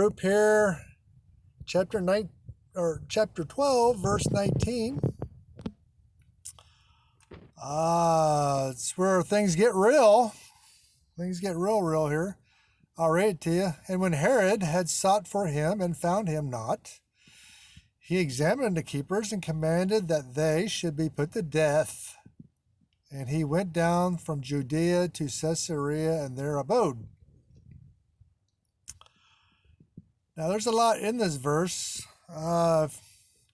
Roop here, chapter 12, verse 19. It's where things get real. Things get real here. I'll read it to you. And when Herod had sought for him and found him not, he examined the keepers and commanded that they should be put to death. And he went down from Judea to Caesarea and there abode. Now, there's a lot in this verse.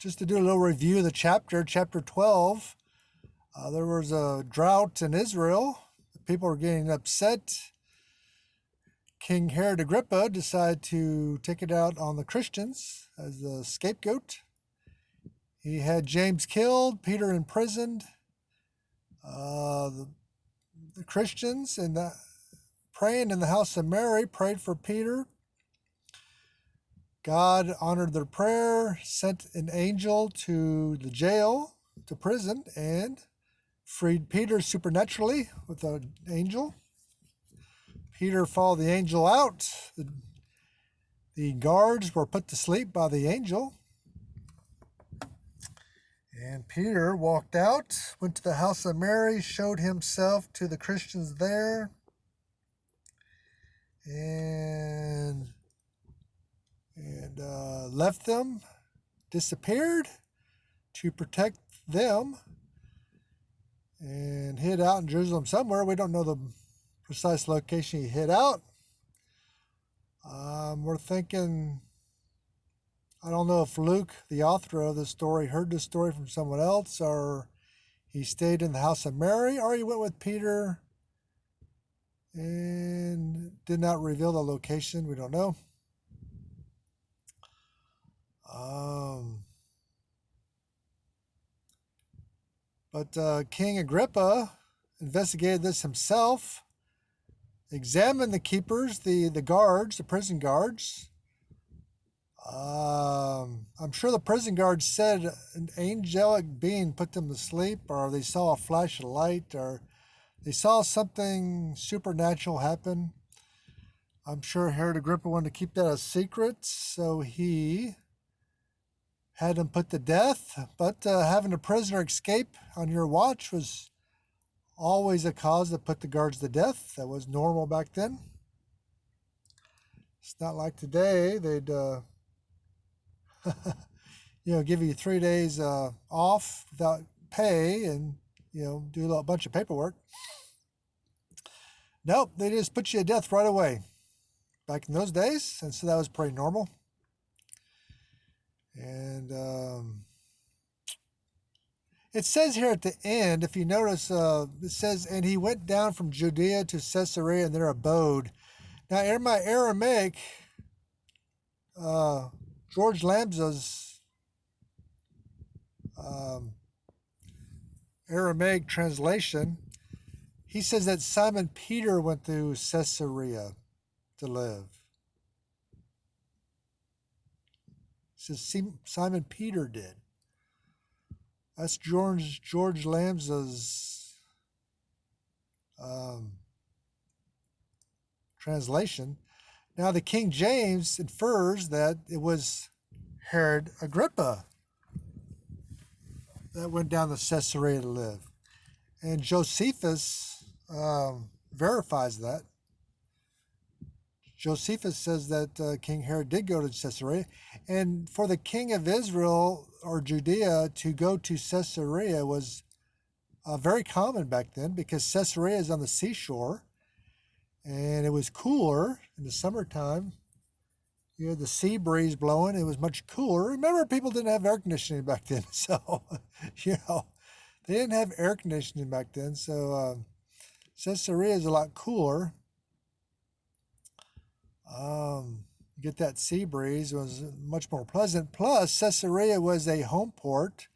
Just to do a little review of the chapter 12, there was a drought in Israel. People were getting upset. King Herod Agrippa decided to take it out on the Christians as the scapegoat. He had James killed, Peter imprisoned. The Christians praying in the house of Mary prayed for Peter. God honored their prayer, sent an angel to the jail, to prison, and freed Peter supernaturally with an angel. Peter followed the angel out. The guards were put to sleep by the angel. And Peter walked out, went to the house of Mary, showed himself to the Christians there, and left them, disappeared to protect them, and hid out in Jerusalem somewhere. We don't know the precise location he hid out. We're thinking, I don't know if Luke, the author of the story, heard the story from someone else, or he stayed in the house of Mary, or he went with Peter and did not reveal the location. We don't know. But King Agrippa investigated this himself, examined the keepers, the guards, the prison guards. I'm sure the prison guards said an angelic being put them to sleep, or they saw a flash of light, or they saw something supernatural happen. I'm sure Herod Agrippa wanted to keep that a secret, so he had him put to death. But having a prisoner escape on your watch was always a cause that put the guards to death. That was normal back then. It's not like today. They'd give you 3 days off without pay and, do a bunch of paperwork. Nope, they just put you to death right away back in those days, and so that was pretty normal. And it says here at the end, if you notice, it says, and he went down from Judea to Caesarea and there abode. Now, in my Aramaic, George Lambsa's Aramaic translation, he says that Simon Peter went to Caesarea to live. It says Simon Peter did. That's George Lambsa's translation. Now, the King James infers that it was Herod Agrippa that went down to Caesarea to live. And Josephus verifies that. Josephus says that King Herod did go to Caesarea. And for the king of Israel or Judea to go to Caesarea was very common back then, because Caesarea is on the seashore. And it was cooler in the summertime. You had the sea breeze blowing. It was much cooler. Remember, people didn't have air conditioning back then. So, they didn't have air conditioning back then. So, Caesarea is a lot cooler. Get that sea breeze. It was much more pleasant. Plus, Caesarea was a home port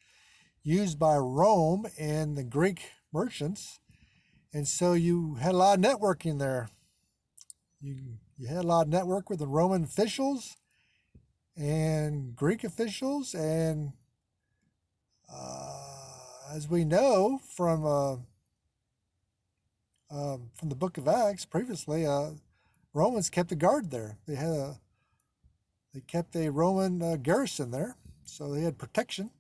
used by Rome and the Greek merchants. And so you had a lot of networking there. You had a lot of network with the Roman officials and Greek officials. And as we know from the book of Acts previously, Romans kept a guard there. They had They kept a Roman garrison there, so they had protection.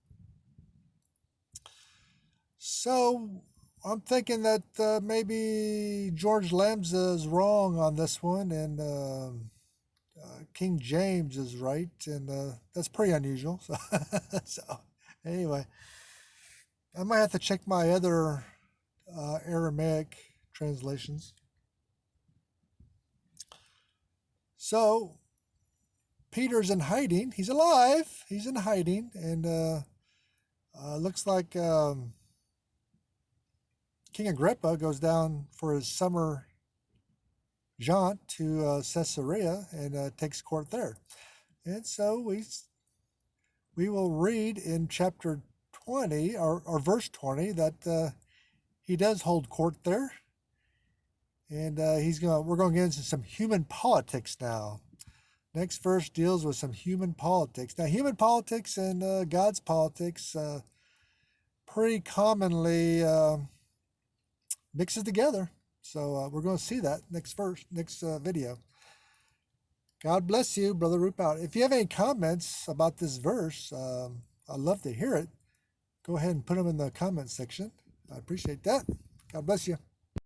So I'm thinking that maybe George Lambsa is wrong on this one, and King James is right, and that's pretty unusual. So, so anyway, I might have to check my other Aramaic translations. So Peter's in hiding. He's alive. He's in hiding, and looks like King Agrippa goes down for his summer jaunt to Caesarea and takes court there. And so we will read in chapter 20 or verse 20 that he does hold court there, and we're going to get into some human politics now. Next verse deals with some human politics. Now, human politics and God's politics pretty commonly mixes together. So we're going to see that next video. God bless you, Brother Roop out. If you have any comments about this verse, I'd love to hear it. Go ahead and put them in the comment section. I appreciate that. God bless you.